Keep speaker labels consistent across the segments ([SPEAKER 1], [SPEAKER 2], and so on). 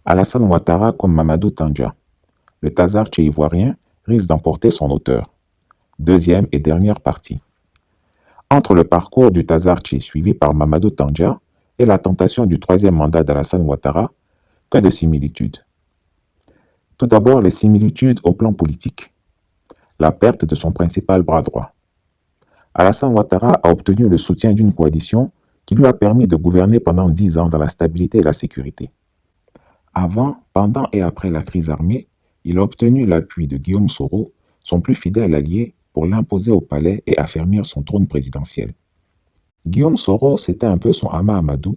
[SPEAKER 1] Alassane Ouattara comme Mamadou Tandja. Le Tazarche ivoirien risque d'emporter son auteur. Deuxième et dernière partie. Entre le parcours du Tazarche suivi par Mamadou Tandja et la tentation du troisième mandat d'Alassane Ouattara, que de similitudes. Tout d'abord, les similitudes au plan politique. La perte de son principal bras droit. Alassane Ouattara a obtenu le soutien d'une coalition qui lui a permis de gouverner pendant 10 ans dans la stabilité et la sécurité. Avant, pendant et après la crise armée, il a obtenu l'appui de Guillaume Soro, son plus fidèle allié, pour l'imposer au palais et affermir son trône présidentiel. Guillaume Soro, c'était un peu son Hama Amadou,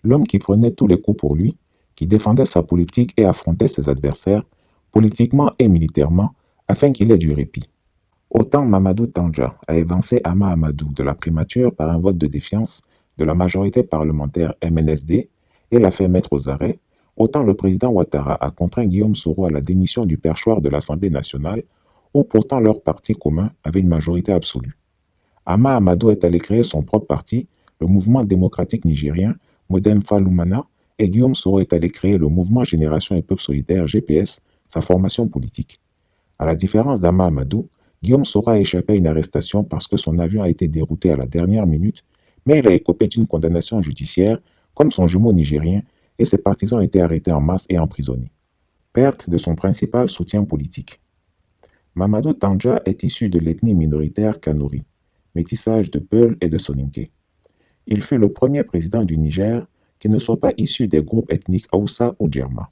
[SPEAKER 1] l'homme qui prenait tous les coups pour lui, qui défendait sa politique et affrontait ses adversaires, politiquement et militairement, afin qu'il ait du répit. Autant Mamadou Tandja a évincé Hama Amadou de la primature par un vote de défiance de la majorité parlementaire MNSD et l'a fait mettre aux arrêts, autant le président Ouattara a contraint Guillaume Soro à la démission du perchoir de l'Assemblée nationale, où pourtant leur parti commun avait une majorité absolue. Hama Amadou est allé créer son propre parti, le Mouvement démocratique nigérien, Modem Falumana, et Guillaume Soro est allé créer le Mouvement Génération et Peuple Solidaire, GPS, sa formation politique. À la différence d'Hama Amadou, Guillaume Soro a échappé à une arrestation parce que son avion a été dérouté à la dernière minute, mais il a écopé d'une condamnation judiciaire, comme son jumeau nigérien, et ses partisans ont été arrêtés en masse et emprisonnés. Perte de son principal soutien politique. Mamadou Tandja est issu de l'ethnie minoritaire Kanuri, métissage de Peul et de Soninké. Il fut le premier président du Niger qui ne soit pas issu des groupes ethniques Hausa ou Djerma.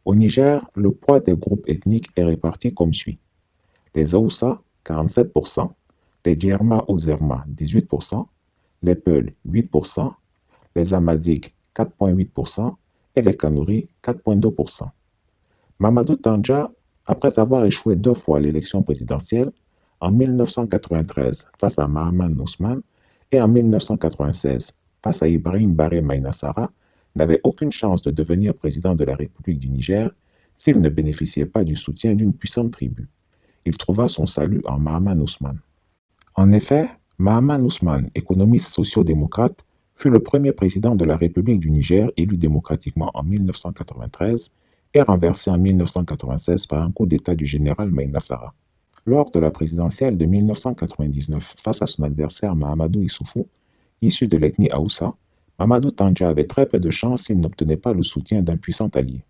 [SPEAKER 1] Au Niger, le poids des groupes ethniques est réparti comme suit. Les Hausa, 47%, les Djerma ou Zerma, 18%, les Peul, 8%, les Amazighs, 4,8% et les Kanuri, 4,2%. Mamadou Tandja, après avoir échoué 2 fois à l'élection présidentielle, en 1993 face à Mahaman Ousmane et en 1996 face à Ibrahim Baré Maïnassara, n'avait aucune chance de devenir président de la République du Niger s'il ne bénéficiait pas du soutien d'une puissante tribu. Il trouva son salut en Mahaman Ousmane. En effet, Mahaman Ousmane, économiste socio-démocrate, fut le premier président de la République du Niger élu démocratiquement en 1993 et renversé en 1996 par un coup d'État du général Maïnassara. Lors de la présidentielle de 1999, face à son adversaire Mahamadou Issoufou, issu de l'ethnie Haoussa, Mamadou Tandja avait très peu de chance s'il n'obtenait pas le soutien d'un puissant allié.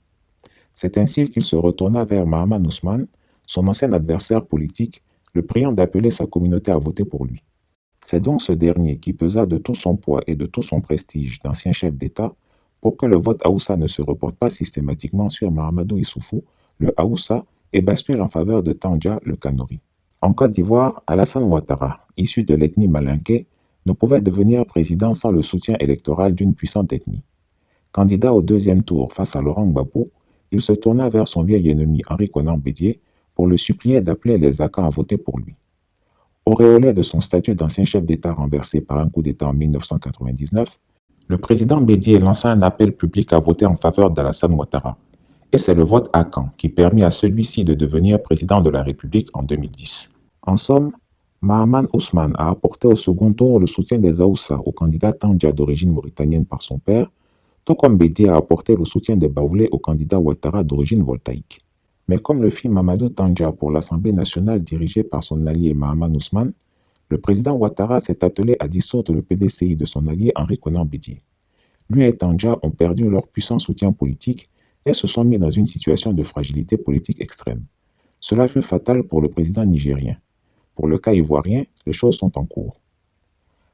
[SPEAKER 1] C'est ainsi qu'il se retourna vers Mahaman Ousmane, son ancien adversaire politique, le priant d'appeler sa communauté à voter pour lui. C'est donc ce dernier qui pesa de tout son poids et de tout son prestige d'ancien chef d'État pour que le vote Haoussa ne se reporte pas systématiquement sur Mahamadou Issoufou, le Haoussa, et bascule en faveur de Tandja, le Kanuri. En Côte d'Ivoire, Alassane Ouattara, issu de l'ethnie malinké, ne pouvait devenir président sans le soutien électoral d'une puissante ethnie. Candidat au deuxième tour face à Laurent Gbagbo, il se tourna vers son vieil ennemi Henri Konan Bédié pour le supplier d'appeler les Akans à voter pour lui. Auréolé de son statut d'ancien chef d'État renversé par un coup d'État en 1999, le président Bédié lança un appel public à voter en faveur d'Alassane Ouattara. Et c'est le vote Akan qui permit à celui-ci de devenir président de la République en 2010. En somme, Mahaman Ousmane a apporté au second tour le soutien des Haoussa au candidat Tandja d'origine mauritanienne par son père, tout comme Bédié a apporté le soutien des Baoulés au candidat Ouattara d'origine voltaïque. Mais comme le fit Mamadou Tandja pour l'Assemblée nationale dirigée par son allié Mahaman Ousmane, le président Ouattara s'est attelé à dissoudre le PDCI de son allié Henri Konan Bédié. Lui et Tandja ont perdu leur puissant soutien politique et se sont mis dans une situation de fragilité politique extrême. Cela fut fatal pour le président nigérien. Pour le cas ivoirien, les choses sont en cours.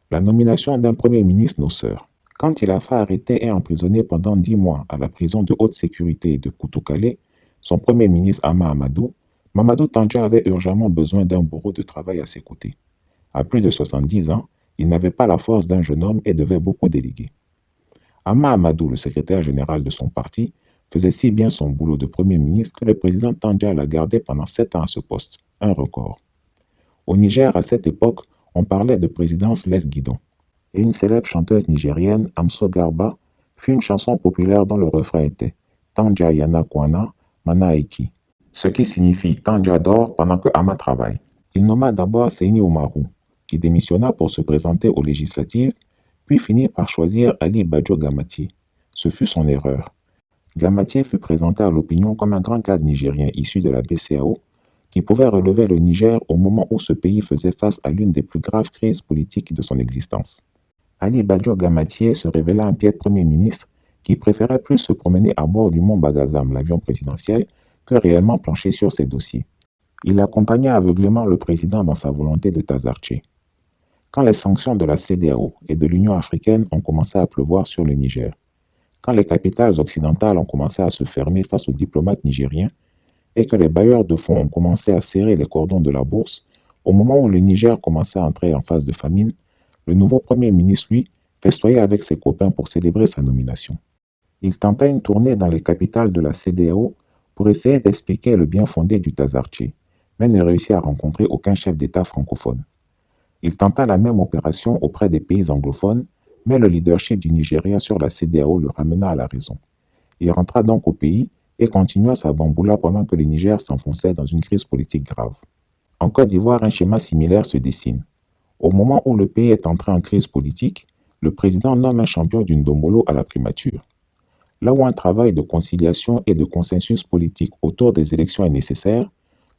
[SPEAKER 1] La nomination d'un premier ministre noceur. Quand il a fait arrêter et emprisonner pendant 10 mois à la prison de haute sécurité de Koutoukale, son premier ministre Hama Amadou, Mamadou Tandja avait urgemment besoin d'un bourreau de travail à ses côtés. À plus de 70 ans, il n'avait pas la force d'un jeune homme et devait beaucoup déléguer. Hama Amadou, le secrétaire général de son parti, faisait si bien son boulot de Premier ministre que le président Tandja l'a gardé pendant 7 ans à ce poste, un record. Au Niger, à cette époque, on parlait de présidence laisse-guidon. Et une célèbre chanteuse nigérienne, Amso Garba, fit une chanson populaire dont le refrain était Tandja Yana Kwana, Mana Eki, ce qui signifie Tandja dort pendant que Hama travaille. Il nomma d'abord Seini Oumarou, qui démissionna pour se présenter aux législatives, puis finit par choisir Ali Badjo Gamatié. Ce fut son erreur. Gamatié fut présenté à l'opinion comme un grand cadre nigérien issu de la BCAO qui pouvait relever le Niger au moment où ce pays faisait face à l'une des plus graves crises politiques de son existence. Ali Badjo Gamatié se révéla un piètre Premier ministre qui préférait plus se promener à bord du Mont Bagazam, l'avion présidentiel, que réellement plancher sur ses dossiers. Il accompagnait aveuglément le président dans sa volonté de Tazarché. Quand les sanctions de la CEDEAO et de l'Union africaine ont commencé à pleuvoir sur le Niger, quand les capitales occidentales ont commencé à se fermer face aux diplomates nigériens et que les bailleurs de fonds ont commencé à serrer les cordons de la bourse, au moment où le Niger commençait à entrer en phase de famine, le nouveau Premier ministre, lui, festoyait avec ses copains pour célébrer sa nomination. Il tenta une tournée dans les capitales de la CEDEAO pour essayer d'expliquer le bien fondé du Tazarché, mais ne réussit à rencontrer aucun chef d'État francophone. Il tenta la même opération auprès des pays anglophones, mais le leadership du Nigeria sur la CEDEAO le ramena à la raison. Il rentra donc au pays et continua sa bamboula pendant que le Niger s'enfonçait dans une crise politique grave. En Côte d'Ivoire, un schéma similaire se dessine. Au moment où le pays est entré en crise politique, le président nomme un champion du Ndombolo à la primature. Là où un travail de conciliation et de consensus politique autour des élections est nécessaire,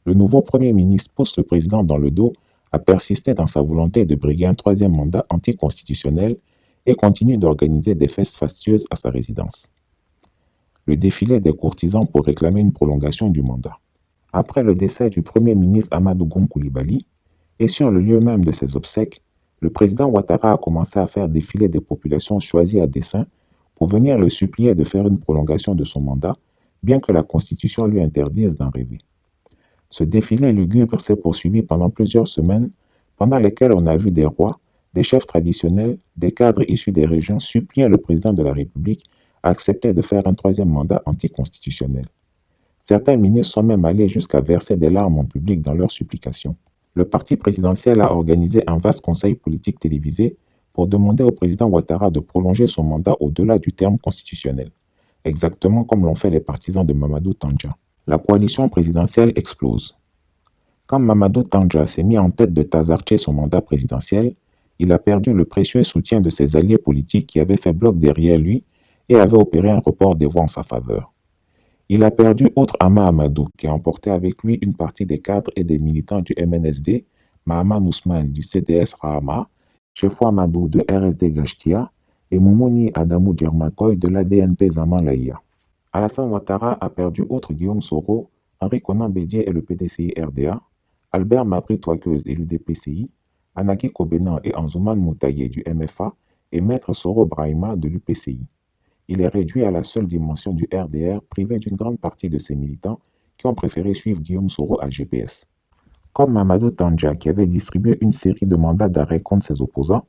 [SPEAKER 1] le nouveau Premier ministre pousse le président dans le dos à persister dans sa volonté de briguer un troisième mandat anticonstitutionnel et continue d'organiser des fêtes fastueuses à sa résidence. Le défilé des courtisans pour réclamer une prolongation du mandat. Après le décès du Premier ministre Amadou Gon Coulibaly, et sur le lieu même de ses obsèques, le président Ouattara a commencé à faire défiler des populations choisies à dessein pour venir le supplier de faire une prolongation de son mandat, bien que la Constitution lui interdise d'en rêver. Ce défilé lugubre s'est poursuivi pendant plusieurs semaines, pendant lesquelles on a vu des rois, des chefs traditionnels, des cadres issus des régions supplier le président de la République à accepter de faire un troisième mandat anticonstitutionnel. Certains ministres sont même allés jusqu'à verser des larmes en public dans leurs supplications. Le parti présidentiel a organisé un vaste conseil politique télévisé pour demander au président Ouattara de prolonger son mandat au-delà du terme constitutionnel, exactement comme l'ont fait les partisans de Mamadou Tandja. La coalition présidentielle explose. Quand Mamadou Tandja s'est mis en tête de Tazarché son mandat présidentiel, il a perdu le précieux soutien de ses alliés politiques qui avaient fait bloc derrière lui et avaient opéré un report des voix en sa faveur. Il a perdu outre Ama Amadou, qui a emporté avec lui une partie des cadres et des militants du MNSD, Mahaman Ousmane du CDS Rahama, Chefou Amadou de RSD Gashtia et Moumouni Adamou Djermakoy de l'ADNP Zaman Laïa. Alassane Ouattara a perdu outre Guillaume Soro, Henri Konan Bédié et le PDCI RDA, Albert Mabri Touakeuse et l'UDPCI, Anaki Kobenan et Anzouman Moutaye du MFA et Maître Soro Brahima de l'UPCI. Il est réduit à la seule dimension du RDR, privé d'une grande partie de ses militants qui ont préféré suivre Guillaume Soro à GPS. Comme Mamadou Tandja, qui avait distribué une série de mandats d'arrêt contre ses opposants,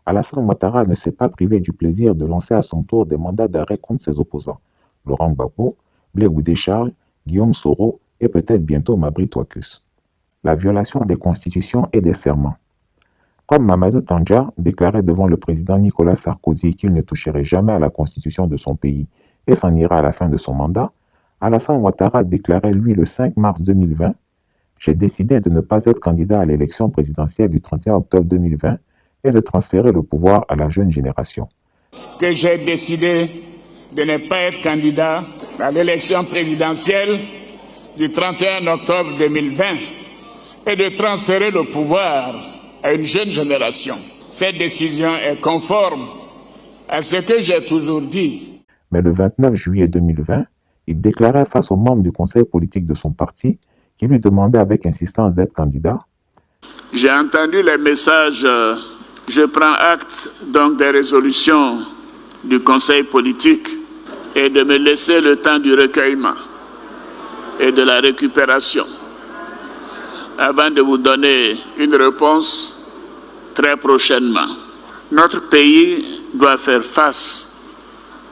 [SPEAKER 1] Alassane Ouattara ne s'est pas privé du plaisir de lancer à son tour des mandats d'arrêt contre ses opposants, Laurent Gbagbo, Blé Goudé Charles, Guillaume Soro et peut-être bientôt Mabri Touakeuse. La violation des constitutions et des serments. Comme Mamadou Tandja déclarait devant le président Nicolas Sarkozy qu'il ne toucherait jamais à la constitution de son pays et s'en ira à la fin de son mandat, Alassane Ouattara déclarait lui le 5 mars 2020 « J'ai décidé de ne pas être candidat à l'élection présidentielle du 31 octobre 2020 et de transférer le pouvoir à la jeune génération. »
[SPEAKER 2] Que j'ai décidé de ne pas être candidat à l'élection présidentielle du 31 octobre 2020 et de transférer le pouvoir à une jeune génération. Cette décision est conforme à ce que j'ai toujours dit.
[SPEAKER 1] Mais le 29 juillet 2020, il déclarait face aux membres du conseil politique de son parti qui lui demandaient avec insistance d'être candidat.
[SPEAKER 2] J'ai entendu les messages, je prends acte donc des résolutions du conseil politique et de me laisser le temps du recueillement et de la récupération avant de vous donner une réponse très prochainement. Notre pays doit faire face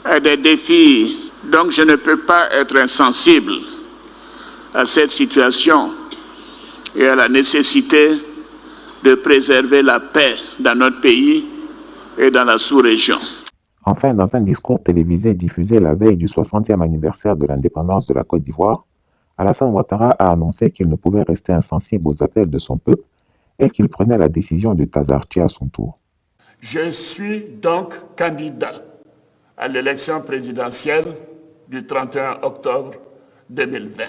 [SPEAKER 2] à des défis, donc je ne peux pas être insensible à cette situation et à la nécessité de préserver la paix dans notre pays et dans la sous-région.
[SPEAKER 1] Enfin, dans un discours télévisé diffusé la veille du 60e anniversaire de l'indépendance de la Côte d'Ivoire, Alassane Ouattara a annoncé qu'il ne pouvait rester insensible aux appels de son peuple et qu'il prenait la décision de Tazarché à son tour.
[SPEAKER 2] Je suis donc candidat à l'élection présidentielle du 31 octobre 2020.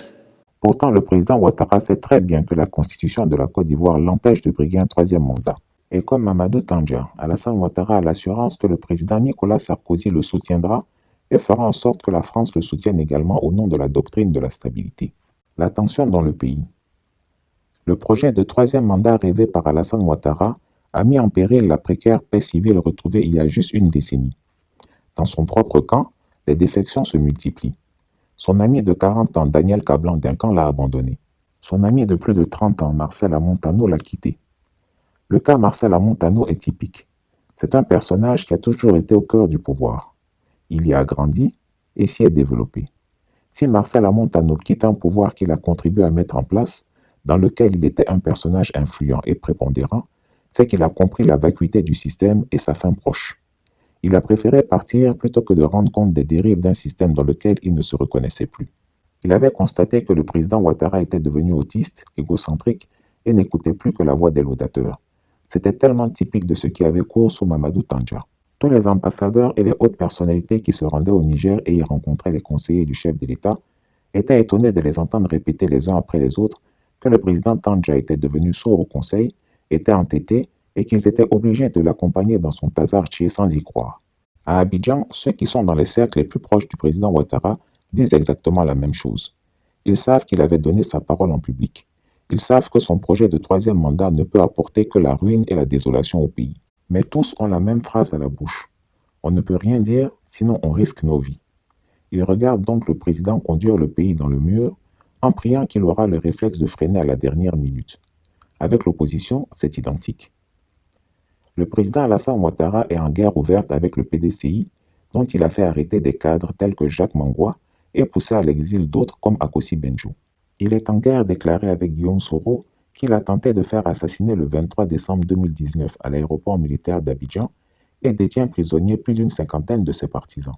[SPEAKER 1] Pourtant, le président Ouattara sait très bien que la constitution de la Côte d'Ivoire l'empêche de briguer un troisième mandat. Et comme Mamadou Tandja, Alassane Ouattara a l'assurance que le président Nicolas Sarkozy le soutiendra et fera en sorte que la France le soutienne également au nom de la doctrine de la stabilité. La tension dans le pays. Le projet de troisième mandat rêvé par Alassane Ouattara a mis en péril la précaire paix civile retrouvée il y a juste une décennie. Dans son propre camp, les défections se multiplient. Son ami de 40 ans, Daniel Kablan d'un camp, l'a abandonné. Son ami de plus de 30 ans, Marcel Amontano, l'a quitté. Le cas Marcel Amontano est typique. C'est un personnage qui a toujours été au cœur du pouvoir. Il y a grandi et s'y est développé. Si Marcel Amontano quitte un pouvoir qu'il a contribué à mettre en place, dans lequel il était un personnage influent et prépondérant, c'est qu'il a compris la vacuité du système et sa fin proche. Il a préféré partir plutôt que de rendre compte des dérives d'un système dans lequel il ne se reconnaissait plus. Il avait constaté que le président Ouattara était devenu autiste, égocentrique et n'écoutait plus que la voix des laudateurs. C'était tellement typique de ce qui avait cours sous Mamadou Tandja. Tous les ambassadeurs et les hautes personnalités qui se rendaient au Niger et y rencontraient les conseillers du chef de l'État étaient étonnés de les entendre répéter les uns après les autres que le président Tandja était devenu sourd au conseil, était entêté et qu'ils étaient obligés de l'accompagner dans son tazarché sans y croire. À Abidjan, ceux qui sont dans les cercles les plus proches du président Ouattara disent exactement la même chose. Ils savent qu'il avait donné sa parole en public. Ils savent que son projet de troisième mandat ne peut apporter que la ruine et la désolation au pays. Mais tous ont la même phrase à la bouche. On ne peut rien dire, sinon on risque nos vies. Ils regardent donc le président conduire le pays dans le mur, en priant qu'il aura le réflexe de freiner à la dernière minute. Avec l'opposition, c'est identique. Le président Alassane Ouattara est en guerre ouverte avec le PDCI, dont il a fait arrêter des cadres tels que Jacques Mangwa et poussé à l'exil d'autres comme Akossi Benjou. Il est en guerre déclarée avec Guillaume Soro, qu'il a tenté de faire assassiner le 23 décembre 2019 à l'aéroport militaire d'Abidjan et détient prisonniers plus d'une cinquantaine de ses partisans.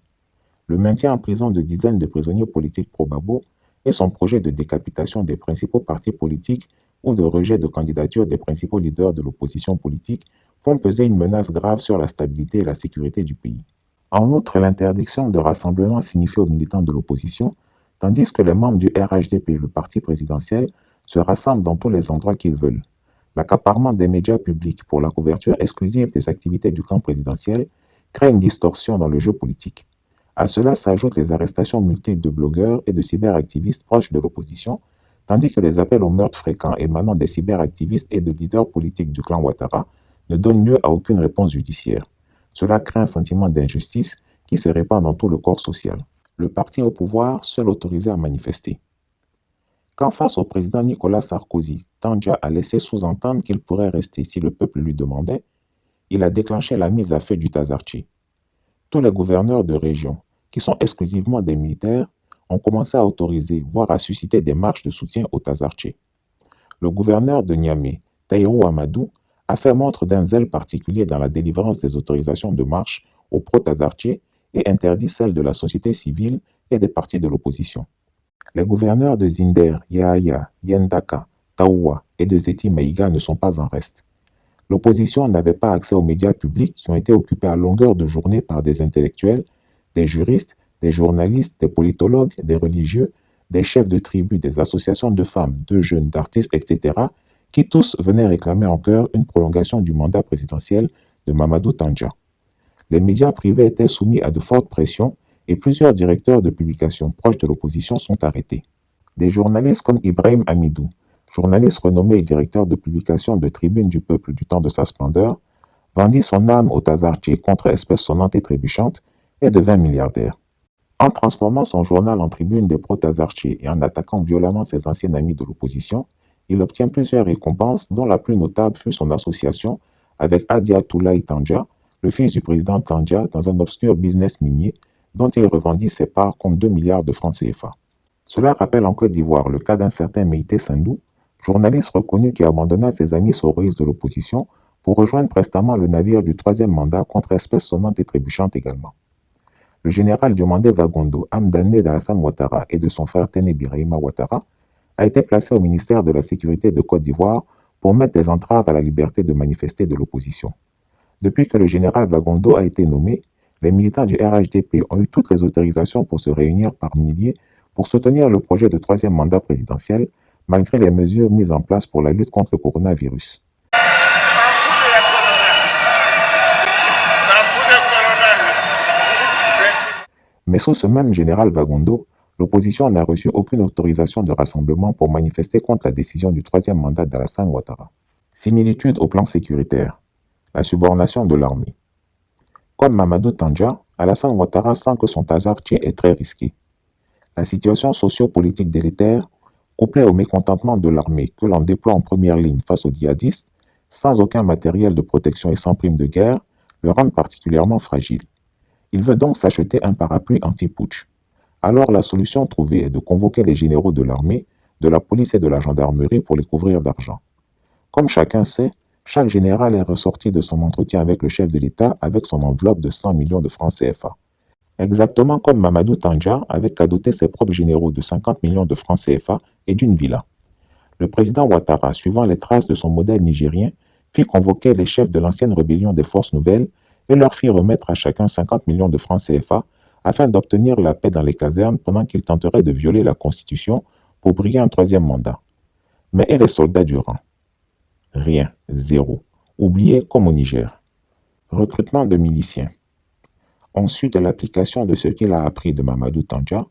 [SPEAKER 1] Le maintien en prison de dizaines de prisonniers politiques pro-Babo et son projet de décapitation des principaux partis politiques ou de rejet de candidature des principaux leaders de l'opposition politique font peser une menace grave sur la stabilité et la sécurité du pays. En outre, l'interdiction de rassemblement signifie aux militants de l'opposition, tandis que les membres du RHDP, le parti présidentiel, se rassemblent dans tous les endroits qu'ils veulent. L'accaparement des médias publics pour la couverture exclusive des activités du camp présidentiel crée une distorsion dans le jeu politique. À cela s'ajoutent les arrestations multiples de blogueurs et de cyberactivistes proches de l'opposition, tandis que les appels aux meurtres fréquents émanant des cyberactivistes et de leaders politiques du clan Ouattara ne donnent lieu à aucune réponse judiciaire. Cela crée un sentiment d'injustice qui se répand dans tout le corps social. Le parti au pouvoir, seul autorisé à manifester. Quand face au président Nicolas Sarkozy, Tandja a laissé sous-entendre qu'il pourrait rester si le peuple lui demandait, il a déclenché la mise à feu du Tazarché. Tous les gouverneurs de région, qui sont exclusivement des militaires, ont commencé à autoriser, voire à susciter des marches de soutien au Tazarché. Le gouverneur de Niamey, Tahirou Amadou, a fait montre d'un zèle particulier dans la délivrance des autorisations de marche au pro-Tazarché et interdit celles de la société civile et des partis de l'opposition. Les gouverneurs de Zinder, Yahaya, Yendaka, Taoua et de Zeti Maïga ne sont pas en reste. L'opposition n'avait pas accès aux médias publics qui ont été occupés à longueur de journée par des intellectuels, des juristes, des journalistes, des politologues, des religieux, des chefs de tribus, des associations de femmes, de jeunes, d'artistes, etc., qui tous venaient réclamer en chœur une prolongation du mandat présidentiel de Mamadou Tandja. Les médias privés étaient soumis à de fortes pressions et plusieurs directeurs de publications proches de l'opposition sont arrêtés. Des journalistes comme Ibrahim Amidou, journaliste renommé et directeur de publication de Tribune du Peuple du temps de sa splendeur, vendit son âme au Tazarché contre espèces sonnantes et trébuchantes et devint milliardaire. En transformant son journal en tribune des pro-Tazarché et en attaquant violemment ses anciens amis de l'opposition, il obtient plusieurs récompenses dont la plus notable fut son association avec Adia Toulaye Tandja, le fils du président Tandja, dans un obscur business minier dont il revendit ses parts contre 2 milliards de francs CFA. Cela rappelle en Côte d'Ivoire le cas d'un certain Meïté Sindou, journaliste reconnu qui abandonna ses amis soroïstes de l'opposition pour rejoindre prestement le navire du troisième mandat contre espèces sonnantes et trébuchantes également. Le général Diomandé Vagondo, âme damnée d'Alassane Ouattara et de son frère Téné Birahima Ouattara, a été placé au ministère de la Sécurité de Côte d'Ivoire pour mettre des entraves à la liberté de manifester de l'opposition. Depuis que le général Vagondo a été nommé, Les militants du RHDP ont eu toutes les autorisations pour se réunir par milliers pour soutenir le projet de troisième mandat présidentiel, malgré les mesures mises en place pour la lutte contre le coronavirus. Mais sous ce même général Bagondo, l'opposition n'a reçu aucune autorisation de rassemblement pour manifester contre la décision du troisième mandat d'Alassane Ouattara. Similitude au plan sécuritaire. La subordination de l'armée. Comme Mamadou Tandja, Alassane Ouattara sent que son Tazarché est très risqué. La situation socio-politique délétère, couplée au mécontentement de l'armée que l'on déploie en première ligne face aux djihadistes, sans aucun matériel de protection et sans prime de guerre, le rendent particulièrement fragile. Il veut donc s'acheter un parapluie anti-putsch. Alors la solution trouvée est de convoquer les généraux de l'armée, de la police et de la gendarmerie pour les couvrir d'argent. Comme chacun sait, chaque général est ressorti de son entretien avec le chef de l'État avec son enveloppe de 100 millions de francs CFA. Exactement comme Mamadou Tandja avait cadoté ses propres généraux de 50 millions de francs CFA et d'une villa. Le président Ouattara, suivant les traces de son modèle nigérien, fit convoquer les chefs de l'ancienne rébellion des Forces Nouvelles et leur fit remettre à chacun 50 millions de francs CFA afin d'obtenir la paix dans les casernes pendant qu'ils tenteraient de violer la Constitution pour briguer un troisième mandat. Mais et les soldats du rang? Rien, zéro. Oubliés comme au Niger. Recrutement de miliciens. On sut de l'application de ce qu'il a appris de Mamadou Tandja,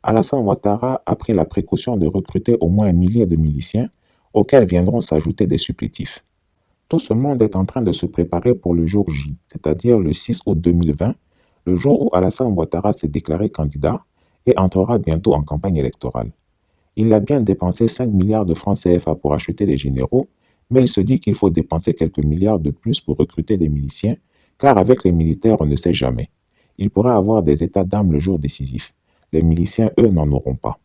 [SPEAKER 1] Alassane Ouattara a pris la précaution de recruter au moins un millier de miliciens auxquels viendront s'ajouter des supplétifs. Tout ce monde est en train de se préparer pour le jour J, c'est-à-dire le 6 août 2020, le jour où Alassane Ouattara s'est déclaré candidat et entrera bientôt en campagne électorale. Il a bien dépensé 5 milliards de francs CFA pour acheter les généraux, mais il se dit qu'il faut dépenser quelques milliards de plus pour recruter des miliciens, car avec les militaires, on ne sait jamais. Il pourrait avoir des états d'âme le jour décisif. Les miliciens, eux, n'en auront pas.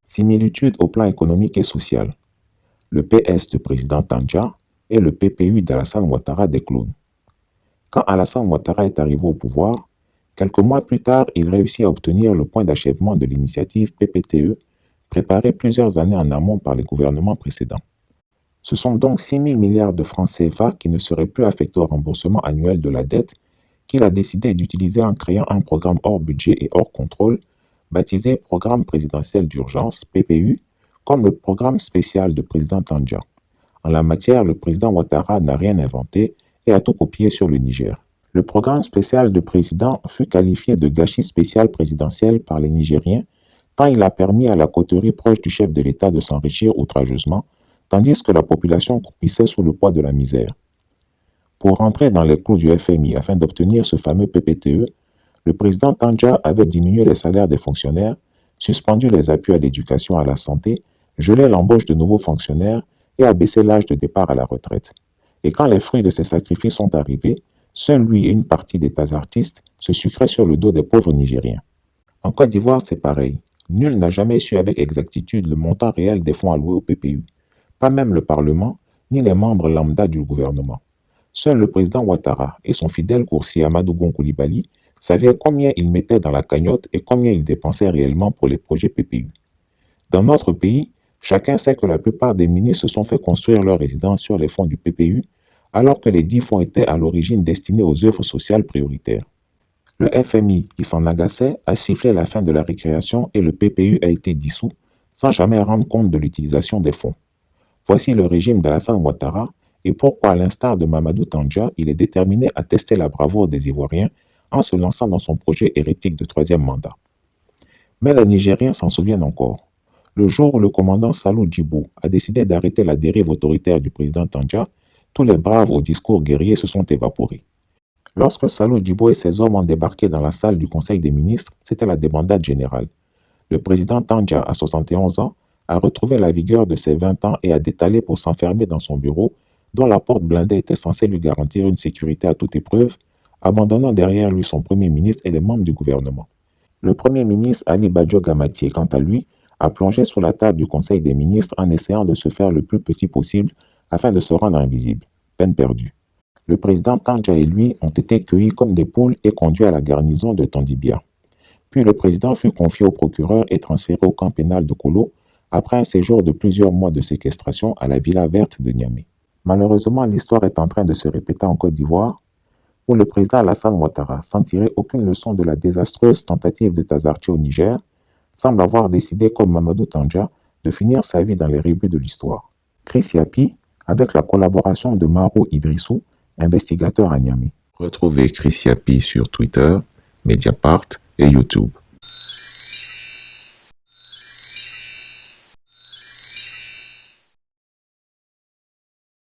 [SPEAKER 1] Similitude au plan économique et social. Le PS du président Tandja et le PPU d'Alassane Ouattara des clones. Quand Alassane Ouattara est arrivé au pouvoir, quelques mois plus tard, il réussit à obtenir le point d'achèvement de l'initiative PPTE, préparée plusieurs années en amont par les gouvernements précédents. Ce sont donc 6 000 milliards de francs CFA qui ne seraient plus affectés au remboursement annuel de la dette qu'il a décidé d'utiliser en créant un programme hors budget et hors contrôle, baptisé Programme présidentiel d'urgence, PPU, comme le programme spécial de président Tandja. En la matière, le président Ouattara n'a rien inventé et a tout copié sur le Niger. Le programme spécial de président fut qualifié de gâchis spécial présidentiel par les Nigériens, tant il a permis à la coterie proche du chef de l'État de s'enrichir outrageusement, tandis que la population croupissait sous le poids de la misère. Pour rentrer dans les clous du FMI afin d'obtenir ce fameux PPTE, le président Tandja avait diminué les salaires des fonctionnaires, suspendu les appuis à l'éducation et à la santé, gelé l'embauche de nouveaux fonctionnaires et abaissé l'âge de départ à la retraite. Et quand les fruits de ces sacrifices sont arrivés, seul lui et une partie des artistes se sucraient sur le dos des pauvres Nigériens. En Côte d'Ivoire, c'est pareil. Nul n'a jamais su avec exactitude le montant réel des fonds alloués au PPU. Pas même le Parlement, ni les membres lambda du gouvernement. Seul le président Ouattara et son fidèle coursier Amadou Gon Coulibaly savaient combien ils mettaient dans la cagnotte et combien ils dépensaient réellement pour les projets PPU. Dans notre pays, chacun sait que la plupart des ministres se sont fait construire leur résidence sur les fonds du PPU, alors que les 10 fonds étaient à l'origine destinés aux œuvres sociales prioritaires. Le FMI, qui s'en agaçait, a sifflé la fin de la récréation et le PPU a été dissous, sans jamais rendre compte de l'utilisation des fonds. Voici le régime d'Alassane Ouattara et pourquoi, à l'instar de Mamadou Tandja, il est déterminé à tester la bravoure des Ivoiriens en se lançant dans son projet hérétique de troisième mandat. Mais les Nigériens s'en souviennent encore. Le jour où le commandant Salou Djibo a décidé d'arrêter la dérive autoritaire du président Tandja, tous les braves au discours guerrier se sont évaporés. Lorsque Salou Djibo et ses hommes ont débarqué dans la salle du Conseil des ministres, c'était la débandade générale. Le président Tandja, à 71 ans, a retrouvé la vigueur de ses 20 ans et a détalé pour s'enfermer dans son bureau, dont la porte blindée était censée lui garantir une sécurité à toute épreuve, abandonnant derrière lui son premier ministre et les membres du gouvernement. Le premier ministre Ali Badjo Gamatié, quant à lui, a plongé sous la table du Conseil des ministres en essayant de se faire le plus petit possible afin de se rendre invisible. Peine perdue. Le président Tandja et lui ont été cueillis comme des poules et conduits à la garnison de Tondibia. Puis le président fut confié au procureur et transféré au camp pénal de Kolo après un séjour de plusieurs mois de séquestration à la Villa Verte de Niamey. Malheureusement, l'histoire est en train de se répéter en Côte d'Ivoire, Pour le président Alassane Ouattara, sans tirer aucune leçon de la désastreuse tentative de Tazarché au Niger, semble avoir décidé, comme Mamadou Tandja, de finir sa vie dans les rébus de l'histoire. Chris Yapi, avec la collaboration de Maro Idrissou, investigateur à Niamey. Retrouvez Chris Yapi sur Twitter, Mediapart et YouTube.